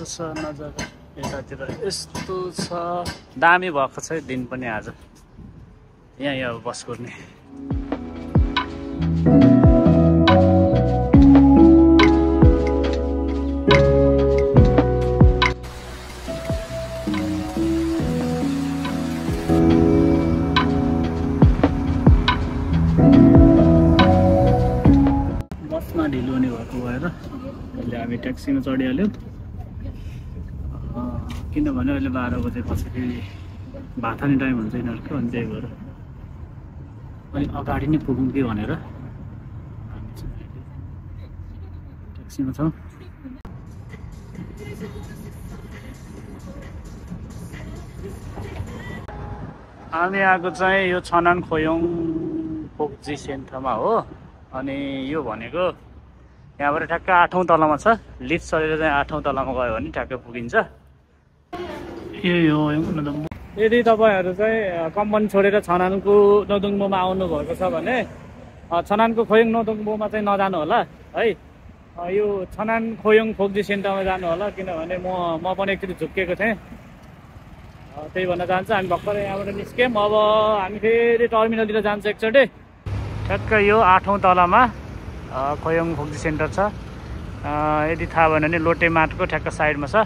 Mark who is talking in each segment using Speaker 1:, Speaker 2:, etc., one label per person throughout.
Speaker 1: यस्तो छ नजारा यतातिर यस्तो छ दामी भएको छ दिन पनि आज यहाँ बस गर्ने बसमा ढिलो हुने भएको भएर अहिले हामी ट्याक्सीमा चढिहाल्यौँ किनभने अहिले 12 बजेपछि फेरि भात खाने टाइम हुन्छ यिनीहरूको अनि त्यही भएर अनि अगाडि नै पुगौँ कि भनेर हामी चाहिँ ट्याक्सीमा छौँ हामी आएको चाहिँ यो छनान खोयोङ फोक्जी सेन्टरमा हो अनि यो भनेको यहाँबाट ठ्याक्क 8औं तलामा छ लिफ्ट चलेर चाहिँ 8औं तलामा गयो भने ठ्याक्क पुगिन्छ यही हो नदुङमो यदि तपाईहरु चाहिँ कम्पनी छोडेर छनानको नदुङमोमा आउनु भएको छ भने छनानको खोयोङ नदुङमोमा चाहिँ नजानु होला है यो छनान खोयोङ फोक्जी सेन्टरमा जानु होला किनभने म पनि एकचोटि झुक्केको थिएँ त्यही भन्न चाहन्छु हामी भर्खरै यहाँबाट निस्क्यौँ अब हामी फेरि टर्मिनलतिर जान्छ एकचोटि ठ्याक्क यो 8औं तलामा खोयोङ फोक्जी सेन्टर छ यदि थाहा भएन भने लोटे माटको ठ्याक्क साइडमा छ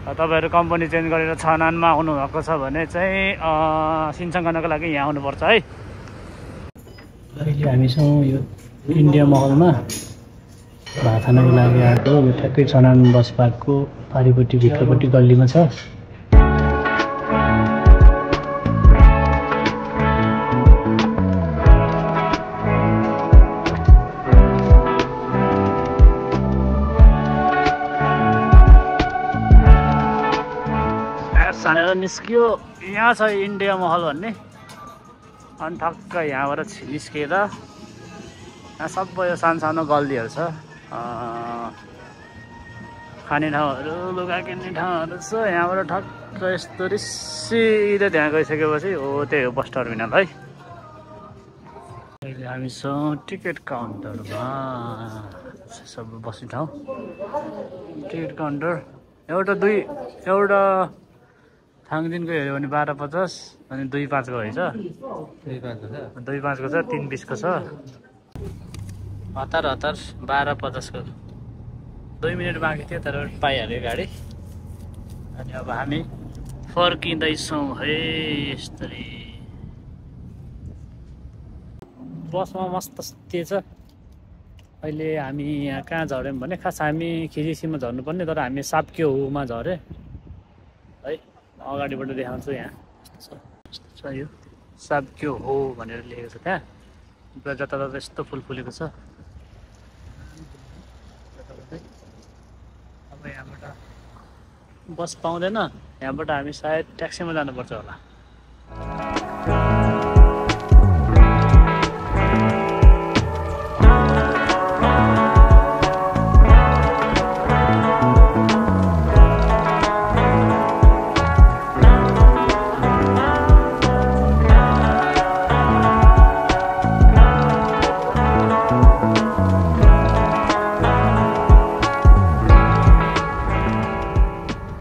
Speaker 1: तपाईहरु कम्पनी चेन्ज गरेर छनानमा आउनु भएको छ भने चाहिँ सिन्चन गर्नको लागि यहाँ आउनुपर्छ है अहिले हामी छौँ यो इन्डिया महलमा भात खानको लागि आएको यो ठ्याक्कै छनान बस पार्कको पारिपट्टि भित्रपट्टि गल्लीमा छ निस्कियो यहाँ छ इन्डिया महल भन्ने अनि ठक्क यहाँबाट निस्किएर यहाँ सबै यो सानो सानो गल्लीहरू छ खाने ठाउँहरू लुगा किन्ने ठाउँहरू छ यहाँबाट ठक्क यस्तो सिधै त्यहाँ गइसकेपछि हो त्यही हो बस टर्मिनल है अहिले हामी छौँ टिकट काउन्टरमा सबै बस्ने ठाउँ टिकट काउन्टर एउटा थाङदिनको हेऱ्यो भने 12.50 अनि 2.5 को रहेछ 2.5 को छ 3.20 को छ हतार 12.50 को 2 मिनट बाँकी थियो तर पाइहाल्यो गाडी अनि अब हामी फर्किँदैछौँ है यस्तरी बसमा मस्त थिएछ अहिले हामी यहाँ कहाँ झर्यौँ भने खास हामी खिरिसीमा झर्नुपर्ने तर हामी साप्क्योमा झरे है अगाडिबाट देखाउँछु यहाँ छ यो साप्क्यो हो भनेर लेखेको छ त्यहाँ जतातता यस्तो फुल फुलेको छ अब यहाँबाट बस पाउँदैन यहाँबाट हामी सायद ट्याक्सीमा जानुपर्छ होला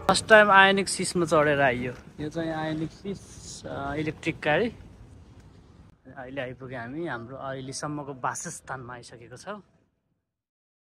Speaker 1: फर्स्ट टाइम आयोनिक सिसमा चढेर आइयो यो चाहिँ आयोनिक सिस इलेक्ट्रिक गाडी अहिले आइपुग्यो हामी हाम्रो अहिलेसम्मको वासस्थानमा आइसकेको छौँ